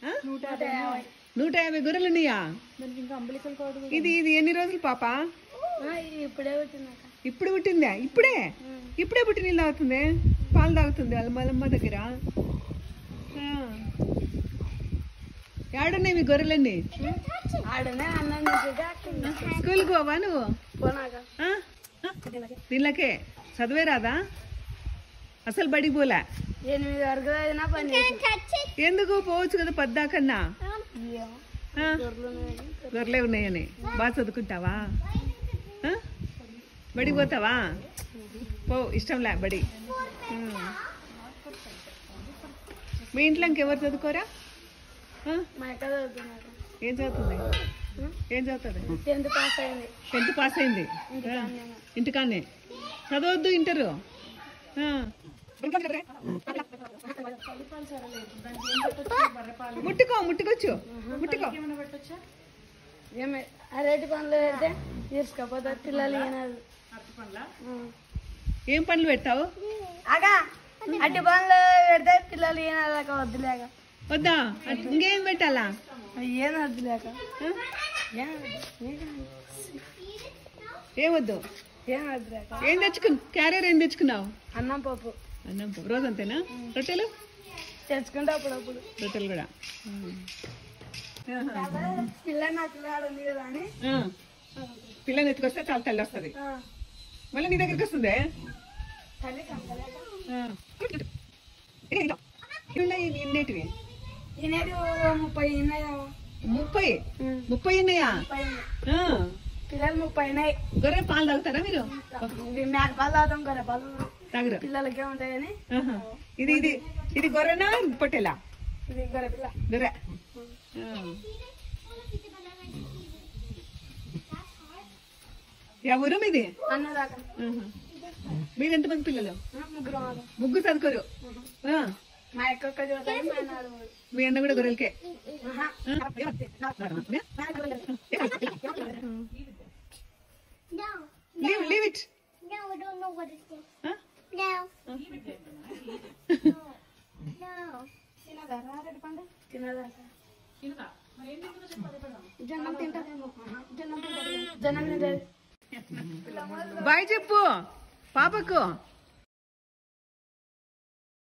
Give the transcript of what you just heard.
150 గొర్రెలు ఉన్నాయా? ఇది ఇది ఎన్ని రోజులు పాప? ఇప్పుడు పుట్టిందా? ఇప్పుడే పుట్టి నీళ్ళు తాగుతుంది, పాలు తాగుతుంది వాళ్ళ దగ్గర. ఏడున్నాయి మీ గొర్రెలన్నీ? స్కూల్కి పోవా నువ్వు? దీనిలోకే చదివే రాదా? అసలు బడికి పోలే? 8 వరకు ఎందుకు పోవచ్చు కదా పద్దాకన్నా. గొర్రెలే ఉన్నాయని బాగా చదువుకుంటావా? బడికి పోతావా? పో, ఇష్టంలే బడి. మీ ఇంట్లో ఇంకెవరు చదువుకోరా? ఏం చదువుతుంది? 10th పాస్ అయింది. ఇంటికాన్నే చదవద్దు ఇంటరు. ముట్టుకోచ్చు. అరటి పండ్లు పెడితే తీసుకపోతే పిల్లలు ఏం పండ్లు పెడతావు? అట్టి పండ్లు పెడితే పిల్లలు ఏనాక వద్దులేక. వద్దా? ఇంకేం పెట్టాలా? ఏం వద్దులేక. ఏమొద్దు? ఏం క్యారియర్ ఏం తెచ్చుకున్నావు? అన్నం పప్పు. రోజు అంతేనా? రొట్టెలు తెచ్చుకుంటా అప్పుడప్పుడు. రొట్టెలు కూడా. పిల్లని ఎత్తుకొస్తే చాలా తల్లి వస్తుంది, మళ్ళీ నీ దగ్గరికి వస్తుంది. ఎన్నేటివి? 30 ఉన్నాయా? పిల్లలు 30 ఉన్నాయి. గొర్రె పాలు తాగుతారా మీరు? మేక పాలు తాగుతాం, గొర్రె పాలు తాగురు. పిల్లలకే ఉంటాయని. ఇది ఇది ఇది గొర్రెనా పొట్టేలా? ఇది గొర్రె పిల్ల. గొర్రె. ఎవరు మీది? అన్నదాకా. మీరు ఎంతమంది పిల్లలు? ముగ్గురు చదువుకోరు. మా ఎక్క చదువుతాయి, మా నాలుగు. మీ అన్న కూడా గొర్రెలకే? Leave it. No, I don't know what it is. Huh? No. No. Bye చెప్పు పాపకు.